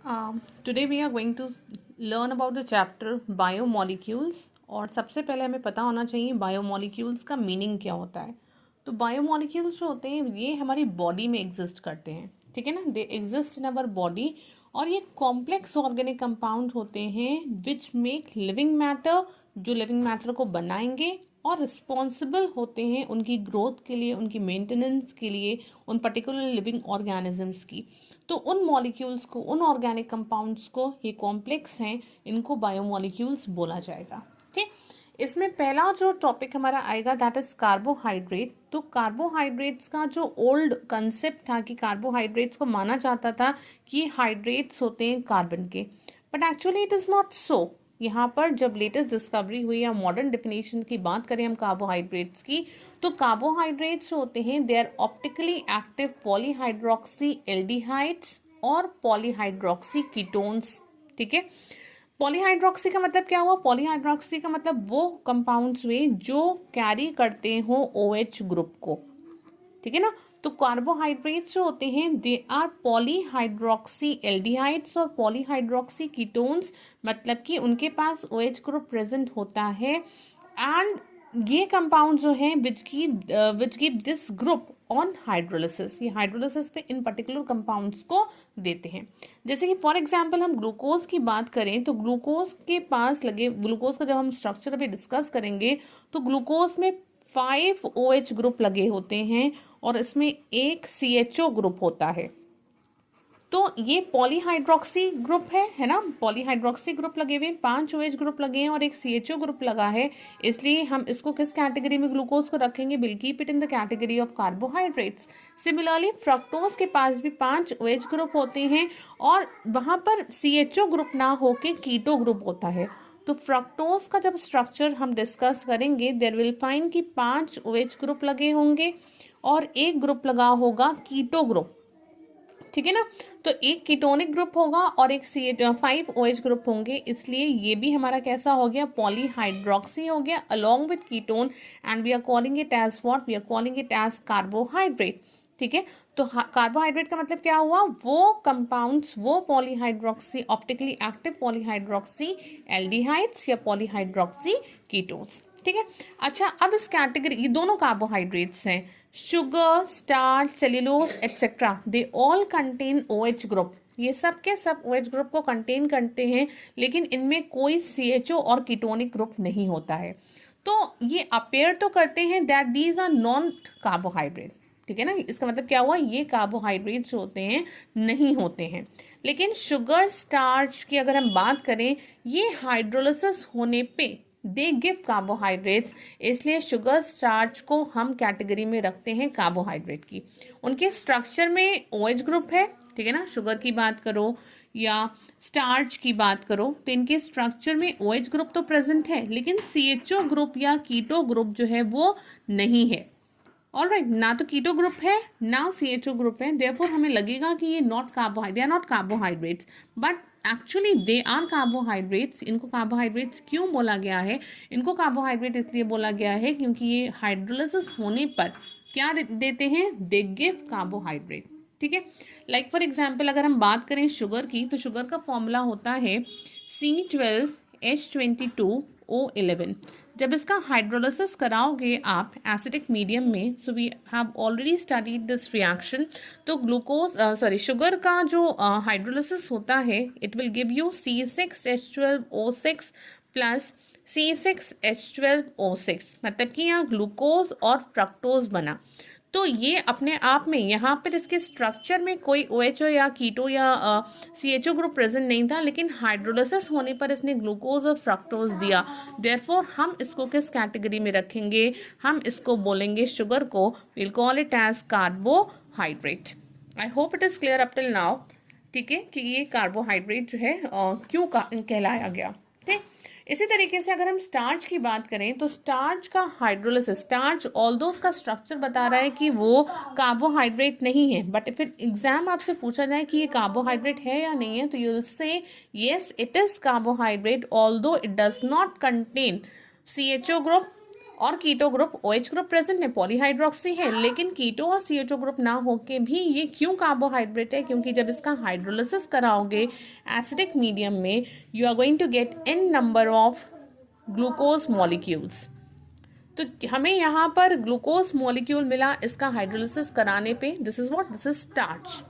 Today we are going to learn about the chapter biomolecules. और सबसे पहले हमें पता होना चाहिए बायोमोलिक्यूल्स का मीनिंग क्या होता है। तो बायोमोलिक्यूल्स जो होते हैं ये हमारी बॉडी में एग्जिस्ट करते हैं, ठीक है ना। They exist in our body और ये कॉम्प्लेक्स ऑर्गेनिक कंपाउंड होते हैं विच मेक लिविंग मैटर, जो लिविंग मैटर को बनाएंगे और रिस्पॉन्सिबल होते हैं उनकी ग्रोथ के लिए, उनकी मेंटेनेंस के लिए, उन पर्टिकुलर लिविंग ऑर्गेनिजम्स की। तो उन मॉलिक्यूल्स को, उन ऑर्गेनिक कंपाउंड्स को, ये कॉम्प्लेक्स हैं, इनको बायोमॉलिक्यूल्स बोला जाएगा। ठीक, इसमें पहला जो टॉपिक हमारा आएगा दैट इज कार्बोहाइड्रेट। तो कार्बोहाइड्रेट्स का जो ओल्ड कंसेप्ट था कि कार्बोहाइड्रेट्स को माना जाता था कि हाइड्रेट्स होते हैं कार्बन के, but actually it is not so. यहाँ पर जब लेटेस्ट डिस्कवरी हुई या मॉडर्न डेफिनेशन की बात करें हम कार्बोहाइड्रेट्स की, तो कार्बोहाइड्रेट्स होते हैं they are optically active polyhydroxy aldehydes और पॉलीहाइड्रोक्सी कीटोन्स। ठीक है, पॉलीहाइड्रोक्सी का मतलब क्या हुआ? पॉलीहाइड्रोक्सी का मतलब वो कंपाउंड्स हुए जो कैरी करते हो OH ग्रुप को, ठीक है ना। तो कार्बोहाइड्रेट्स जो होते हैं दे आर पॉलीहाइड्रोक्सी एल्डिहाइड्स और पॉलीहाइड्रोक्सी कीटोन्स, मतलब कि उनके पास OH ग्रुप प्रेजेंट होता है। एंड ये कंपाउंड जो हैं which give this group on hydrolysis, ये हाइड्रोलिसिस पे इन पर्टिकुलर कंपाउंड्स को देते हैं। जैसे कि फॉर एग्जांपल हम ग्लूकोज की बात करें तो ग्लूकोज के पास लगे, ग्लूकोज का जब हम स्ट्रक्चर अभी डिस्कस करेंगे तो ग्लूकोज में 5 OH ग्रुप लगे होते हैं और इसमें एक CHO ग्रुप होता है। तो ये पॉलीहाइड्रोक्सी ग्रुप है ना, पॉलीहाइड्रोक्सी ग्रुप लगे हुए हैं, 5 OH ग्रुप लगे हैं और एक CHO ग्रुप लगा है। इसलिए हम इसको किस कैटेगरी में ग्लूकोज को रखेंगे? Will keep it in the category of carbohydrates. Similarly fructose के पास भी 5 OH ग्रुप होते हैं और वहां पर CHO ग्रुप ना होके कीटो ग्रुप होता है। तो फ्रक्टोज का जब स्ट्रक्चर हम डिस्कस करेंगे देयर विल फाइंड कि 5 OH ग्रुप लगे होंगे और एक ग्रुप लगा होगा कीटो ग्रुप, ठीक है ना। तो एक कीटोनिक ग्रुप होगा और एक 5 OH ग्रुप होंगे, इसलिए ये भी हमारा कैसा हो गया? पॉलीहाइड्रोक्सी हो गया along with ketone and we are calling it as what? We are calling it as carbohydrate. ठीक है, तो कार्बोहाइड्रेट का मतलब क्या हुआ? वो कंपाउंड्स, वो polyhydroxy, optically active polyhydroxy aldehydes या पॉलीहाइड्रोक्सी कीटोन्स। ठीक है, अच्छा अब इस कैटेगरी, ये दोनों कार्बोहाइड्रेट्स हैं, sugar, starch, cellulose etcetera, they all contain OH group. ये सब के सब OH ग्रुप को कंटेन करते हैं, लेकिन इनमें कोई CHO और कीटोनिक ग्रुप नहीं होता है। तो ये अपेयर तो करते हैं that these are non carbohydrate, ठीक है ना। इसका मतलब क्या हुआ? ये कार्बोहाइड्रेट्स होते हैं, नहीं होते हैं। लेकिन शुगर, स्टार्च की अगर हम बात करें, ये हाइड्रोलिसिस होने पे दे गिव कार्बोहाइड्रेट्स, इसलिए शुगर, स्टार्च को हम कैटेगरी में रखते हैं कार्बोहाइड्रेट की। उनके स्ट्रक्चर में OH ग्रुप है, ठीक है ना। शुगर की बात करो या स्टार्च की बात करो तो इनके स्ट्रक्चर में OH ग्रुप तो प्रेजेंट है, लेकिन CHO ग्रुप या कीटो ग्रुप जो है वो नहीं है। ऑलराइट, ना तो कीटो ग्रुप है ना CHO ग्रुप है, देयरफॉर हमें लगेगा कि ये not carbohydrate, they are not carbohydrates, but actually they are carbohydrates. इनको कार्बोहाइड्रेट्स क्यों बोला गया है? इनको कार्बोहाइड्रेट इसलिए बोला गया है क्योंकि ये हाइड्रोलिसिस होने पर क्या देते हैं? They give carbohydrate. ठीक है, लाइक फॉर एग्जाम्पल अगर हम बात करें शुगर की, तो शुगर का फॉर्मूला होता है C12H22O11। जब इसका हाइड्रोलिसिस कराओगे आप एसिडिक मीडियम में, so we have already studied this reaction, तो ग्लूकोज शुगर का जो हाइड्रोलिसिस होता है it will give you C6H12O6 plus C6H12O6, मतलब कि यहाँ ग्लूकोज और फ्रक्टोज बना। तो ये अपने आप में यहाँ पर इसके स्ट्रक्चर में कोई OH या कीटो या CHO ग्रुप प्रेजेंट नहीं था, लेकिन हाइड्रोलिसिस होने पर इसने ग्लूकोज और फ्रक्टोज दिया। देयरफॉर हम इसको किस कैटेगरी में रखेंगे? हम इसको बोलेंगे शुगर को, will call it as carbohydrate. I hope it is clear up till now, ठीक है, कि ये कार्बोहाइड्रेट जो है क्यों कहलाया गया। ठीक, इसी तरीके से अगर हम स्टार्च की बात करें तो स्टार्च का हाइड्रोलिसिस, स्टार्च ऑल्दो उसका स्ट्रक्चर बता रहा है कि वो कार्बोहाइड्रेट नहीं है, बट फिर एग्जाम आपसे पूछा जाए कि ये कार्बोहाइड्रेट है या नहीं है, तो you will say yes it is carbohydrate although it does not contain CHO group और keto group OH group present है, पॉलीहाइड्रोक्सी है, लेकिन कीटो और CHO ग्रुप ना होके भी ये क्यों कार्बोहाइड्रेट है? क्योंकि जब इसका हाइड्रोलिसिस कराओगे एसिडिक मीडियम में, you are going to get n number of glucose molecules. तो हमें यहाँ पर ग्लूकोज मॉलिक्यूल मिला इसका हाइड्रोलिसिस कराने पे, this is what, this is starch.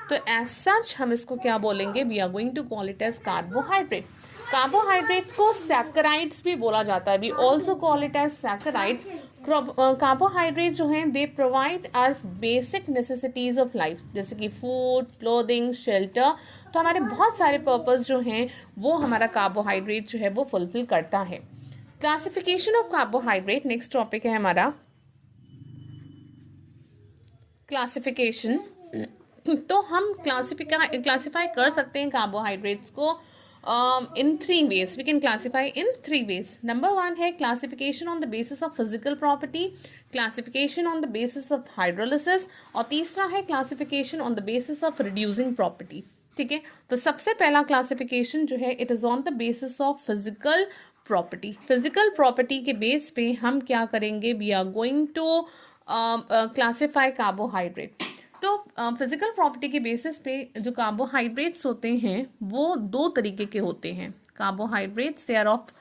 तो एज सच हम इसको क्या बोलेंगे? We are going to call it as carbohydrate. Carbohydrates को सैकराइड्स भी बोला जाता है, we also call it as saccharides. Carbohydrate जो हैं they provide us basic necessities of life, जैसे कि फूड, क्लोथिंग, शेल्टर। तो हमारे बहुत सारे पर्पस जो हैं वो हमारा कार्बोहाइड्रेट जो है वो फुलफिल करता है। Classification of carbohydrate next topic है हमारा, क्लासिफिकेशन। तो हम क्लासिफाई कर सकते हैं कार्बोहाइड्रेट्स को इन 3 ways. We can classify in 3 ways. Number 1 है classification on the basis of physical property, classification on the basis of hydrolysis, और तीसरा है classification on the basis of reducing property. ठीक है, तो सबसे पहला क्लासिफिकेशन जो है it is on the basis of physical property. Physical property के बेस पे हम क्या करेंगे? We are going to classify carbohydrate. तो फिजिकल प्रॉपर्टी के बेसिस पे जो कार्बोहाइड्रेट्स होते हैं वो 2 तरीके के होते हैं। Carbohydrates they are of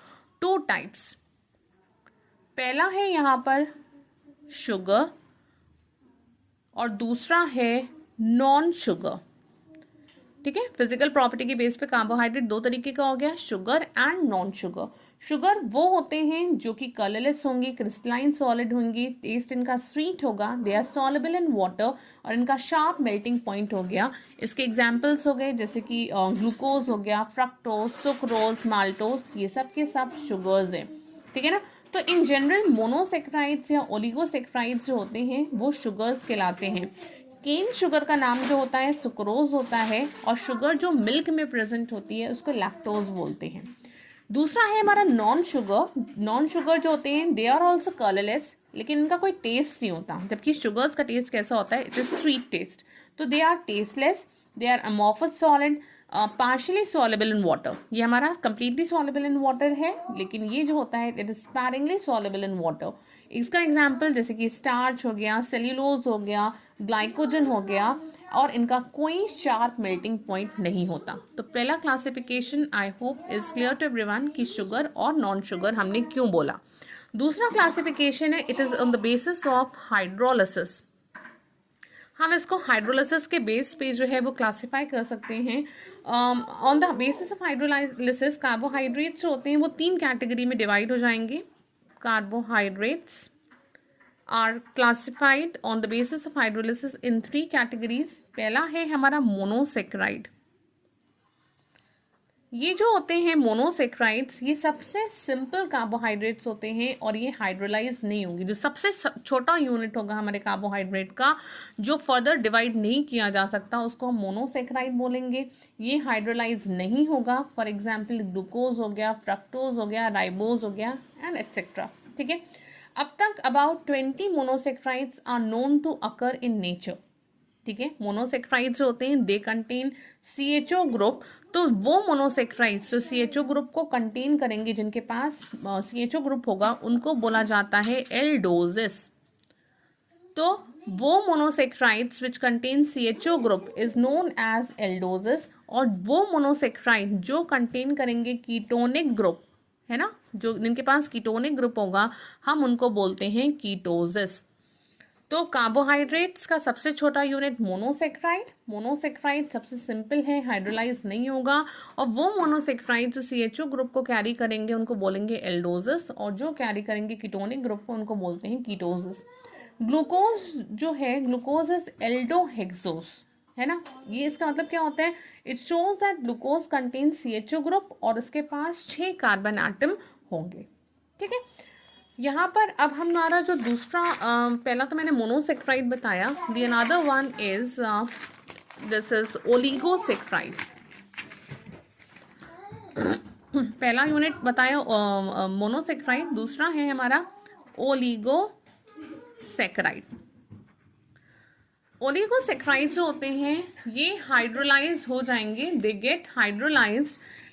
2 types. पहला है यहाँ पर शुगर और दूसरा है नॉन शुगर। ठीक है, फिजिकल प्रॉपर्टी के बेस पे कार्बोहाइड्रेट 2 तरीके का हो गया, sugar and non sugar. Sugar वो होते हैं जो कि कलरलेस होंगी, क्रिस्टलाइन सॉलिड होंगी, टेस्ट इनका स्वीट होगा, they are soluble in water और इनका शार्प मेल्टिंग पॉइंट हो गया। इसके एग्जांपल्स हो गए जैसे कि ग्लूकोज हो गया, फ्रक्टोज, सुक्रोज, माल्टोज, ये सब के सब शुगर्स हैं। ठीक है ना। तो इन जनरल मोनोसेक्राइड्स या ओलिगोसेक्राइड्स जो होते हैं वो शुगर्स कहलाते हैं। केन शुगर का नाम जो होता है सुक्रोज होता है, और शुगर जो मिल्क में प्रेजेंट होती है उसको लैक्टोज बोलते हैं। दूसरा है हमारा नॉन शुगर। नॉन शुगर जो होते हैं दे आर ऑल्सो कलरलेस, लेकिन इनका कोई टेस्ट नहीं होता, जबकि शुगर्स का टेस्ट कैसा होता है? It is sweet taste. तो they are tasteless, they are amorphous solid, partially soluble in water. ये हमारा कंप्लीटली सॉल्युबल इन वाटर है, लेकिन ये जो होता है it is sparingly soluble in water. इसका एग्जाम्पल जैसे कि स्टार्च हो गया, सेल्यूलोज हो गया, ग्लाइकोजन हो गया, और इनका कोई शार्प मेल्टिंग पॉइंट नहीं होता। तो पहला classification I hope is clear to everyone कि शुगर और नॉन शुगर हमने क्यों बोला। दूसरा क्लासिफिकेशन है it is on the basis of hydrolysis. हम इसको हाइड्रोलिसिस के बेस पे जो है वो क्लासिफाई कर सकते हैं। On the basis of hydrolysis carbohydrates होते हैं वो 3 कैटेगरी में डिवाइड हो जाएंगे। Carbohydrates are classified on the basis of hydrolysis in 3 categories. पहला है हमारा मोनोसेक्राइड। ये जो होते हैं मोनोसेक्राइड्स ये सबसे सिंपल कार्बोहाइड्रेट्स होते हैं और ये हाइड्रोलाइज नहीं होंगी। जो सबसे छोटा यूनिट होगा हमारे कार्बोहाइड्रेट का जो फर्दर डिवाइड नहीं किया जा सकता उसको हम मोनोसेक्राइड बोलेंगे। ये हाइड्रोलाइज नहीं होगा। फॉर एग्जाम्पल ग्लूकोज हो गया, फ्रक्टोज हो गया, राइबोज हो गया एंड एटसेट्रा। ठीक है, अब तक about 20 monosaccharides are known to occur in nature. ठीक है, मोनोसेक्राइड्स होते हैं दे कंटेन CHO ग्रुप। तो वो मोनोसेक्राइड्स जो CHO ग्रुप को कंटेन करेंगे, जिनके पास CHO ग्रुप होगा, उनको बोला जाता है एल्डोजिस। तो वो monosaccharides which contain CHO group is known as aldoses, और वो मोनोसेक्राइड जो कंटेन करेंगे कीटोनिक ग्रुप है ना, जो जिनके पास कीटोनिक ग्रुप होगा, हम उनको बोलते हैं कीटोसिस। तो कार्बोहाइड्रेट्स का सबसे छोटा यूनिट मोनोसेक्राइड। मोनोसेक्राइड सबसे सिंपल है, हाइड्रोलाइज नहीं होगा, और वो मोनोसेक्राइड जो CHO ग्रुप को कैरी करेंगे उनको बोलेंगे एल्डोजिस, और जो कैरी करेंगे कीटोनिक ग्रुप को उनको बोलते हैं कीटोसिस। ग्लूकोज जो है, ग्लूकोज इज एल्डोहेक्सोस है ना। ये इसका मतलब क्या होता है? It shows that glucose contain CHO group और इसके पास 6 कार्बन एटम होंगे। ठीक है, यहाँ पर अब हमारा जो दूसरा पहला तो मैंने मोनोसेक्राइड बताया, the another one is this is oligosaccharide. पहला यूनिट बताया मोनोसेक्राइड, दूसरा है हमारा ओलिगोसेक्राइड। ओलिगोसेक्राइड्स जो होते हैं ये हाइड्रोलाइज हो जाएंगे, they get hydrolysed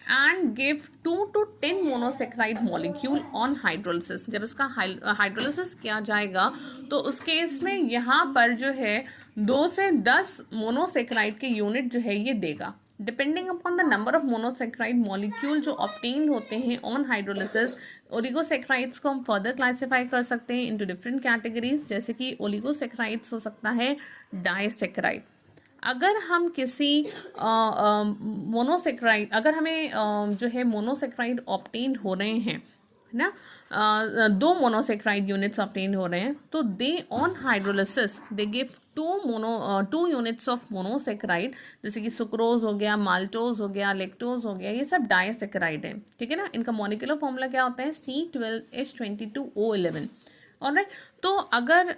and give 2 to 10 monosaccharide molecule on hydrolysis. जब इसका हाइड्रोलिसिस किया जाएगा तो उस केस में यहाँ पर जो है 2 से 10 मोनोसेक्राइड के यूनिट जो है ये देगा। Depending upon the number of monosaccharide molecule जो ऑब्टेन होते हैं ऑन हाइड्रोलिसिस, ओलिगोसेक्राइड्स को हम फर्दर क्लासीफाई कर सकते हैं इनटू डिफरेंट कैटेगरीज, जैसे कि ओलिगोसेक्राइड्स हो सकता है डाइसेक्राइड। अगर हम किसी मोनोसेक्राइड, अगर हमें जो है मोनोसेक्राइड ऑब्टेन हो रहे हैं ना, 2 मोनोसेक्राइड यूनिट्स ऑब्टेन हो रहे हैं, तो they on hydrolysis they give 2 units of monosaccharide, जैसे कि सुक्रोज हो गया, माल्टोज हो गया, लेक्टोज हो गया, ये सब डाइसेक्राइड है, ठीक है ना। इनका मॉलिक्यूलर फॉर्मूला क्या होता है, C12H22O11। ऑलराइट, तो अगर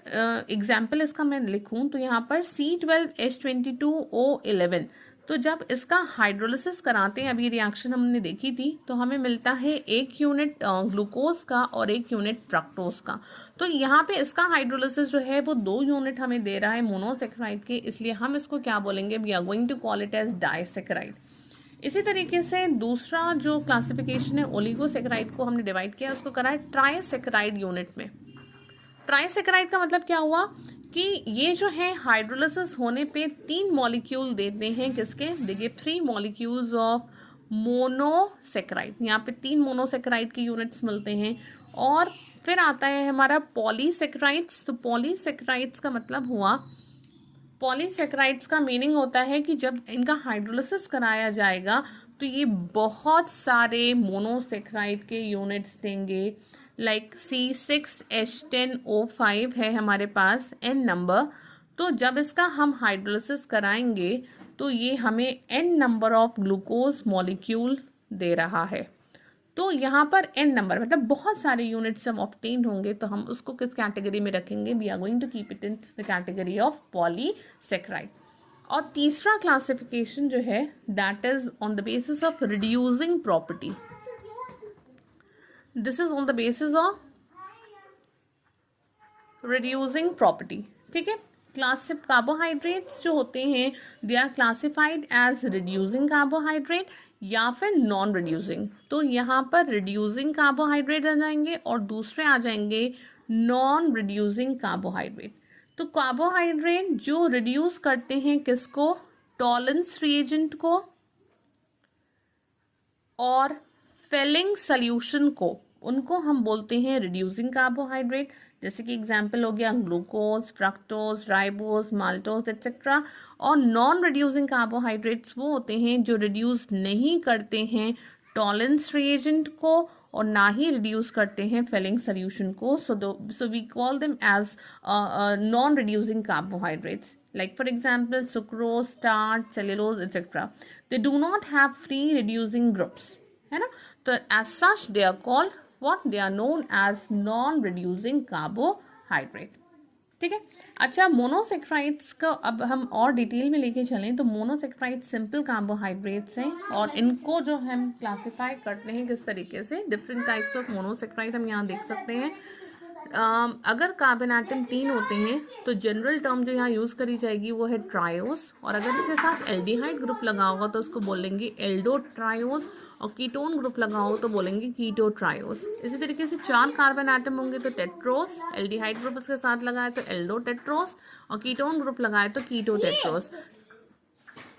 एग्जाम्पल इसका मैं लिखूं तो यहाँ पर C12H22O11, तो जब इसका हाइड्रोलिसिस कराते हैं, अभी रिएक्शन हमने देखी थी, तो हमें मिलता है 1 यूनिट ग्लूकोज का और 1 यूनिट फ्रक्टोज का। तो यहाँ पे इसका हाइड्रोलिसिस जो है वो 2 यूनिट हमें दे रहा है मोनोसेक्राइड के, इसलिए हम इसको क्या बोलेंगे, we are going to call it as disaccharide. इसी तरीके से दूसरा जो क्लासिफिकेशन है ओलिगोसेक्राइड को हमने डिवाइड किया, उसको करा है ट्राइसेक्राइड यूनिट में। ट्राइसेक्राइड का मतलब क्या हुआ कि ये जो है हाइड्रोलिसिस होने पे 3 मॉलिक्यूल देते हैं, किसके, they give 3 molecules of monosaccharide. यहाँ पे 3 मोनोसेक्राइड के यूनिट्स मिलते हैं। और फिर आता है हमारा पॉलीसेक्राइड्स। तो पॉलीसेक्राइड्स का मतलब हुआ, पॉलीसेक्राइड्स का मीनिंग होता है कि जब इनका हाइड्रोलिसिस कराया जाएगा तो ये बहुत सारे मोनोसेक्राइड के यूनिट्स देंगे। लाइक C6H10O5 है हमारे पास N नंबर, तो जब इसका हम हाइड्रोलिसिस कराएंगे तो ये हमें N number of glucose molecule दे रहा है। तो यहाँ पर N नंबर मतलब बहुत सारे यूनिट्स जब ऑब्टेन होंगे तो हम उसको किस कैटेगरी में रखेंगे, we are going to keep it in the category of polysaccharide. और तीसरा क्लासिफिकेशन जो है that is on the basis of reducing property. This is on the basis of reducing property, ठीक है। क्लासिक कार्बोहाइड्रेट्स जो होते हैं they are classified as reducing carbohydrate या फिर नॉन रिड्यूसिंग। तो यहाँ पर रिड्यूसिंग कार्बोहाइड्रेट आ जाएंगे और दूसरे आ जाएंगे नॉन रिड्यूसिंग कार्बोहाइड्रेट। तो कार्बोहाइड्रेट जो रिड्यूस करते हैं किसको, टॉलेंस रिएजेंट को और फेलिंग सॉल्यूशन को, उनको हम बोलते हैं रिड्यूसिंग कार्बोहाइड्रेट। जैसे कि एग्जाम्पल हो गया glucose, fructose, ribose, maltose etcetera. और नॉन रिड्यूसिंग कार्बोहाइड्रेट्स वो होते हैं जो रिड्यूस नहीं करते हैं टॉलेंस रिएजेंट को और ना ही रिड्यूस करते हैं फेलिंग सॉल्यूशन को। So we call them as non reducing carbohydrates. Like for example, sucrose, starch, cellulose, etc. They do not have free reducing groups, है ना। तो as such they are called what? They are known as non-reducing carbohydrate, ठीक है। अच्छा, monosaccharides का अब हम और डिटेल में लेके चलें तो मोनोसेक्राइड सिंपल कार्बोहाइड्रेट्स हैं और इनको जो हम क्लासिफाई करते हैं किस तरीके से, डिफरेंट टाइप्स ऑफ मोनोसेक्राइड हम यहाँ देख सकते हैं। अगर कार्बन एटम 3 होते हैं तो जनरल टर्म जो यहाँ यूज़ करी जाएगी वो है ट्रायोस, और अगर इसके साथ एल्डिहाइड ग्रुप लगा होगा तो उसको बोलेंगे एल्डो ट्रायोस, और कीटोन ग्रुप लगा हो तो बोलेंगे कीटो ट्रायोस। इसी तरीके से 4 कार्बन एटम होंगे तो टेट्रोस, एल्डिहाइड ग्रुप उसके साथ लगा है तो एल्डो टेट्रोस, और कीटोन ग्रुप लगा है तो कीटो टेट्रोस।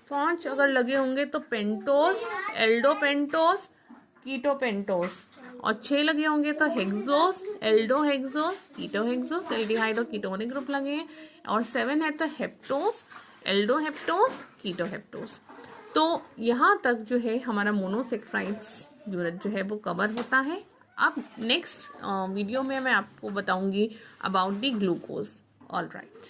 5 अगर लगे होंगे तो पेंटोस, एल्डो पेंटोस, कीटो पेंटोस, और 6 लगे होंगे तो हेक्सोस, एल्डो हेक्सोस, कीटो हेक्सोस, एल्डिहाइड और कीटोनिक ग्रुप लगे हैं, और 7 है तो हेप्टोस, एल्डो हेप्टोस, कीटो हेप्टोस। तो यहाँ तक जो है हमारा मोनोसेक्राइड्स यूनिट जो है वो कवर होता है। अब नेक्स्ट वीडियो में मैं आपको बताऊंगी about the glucose. All right.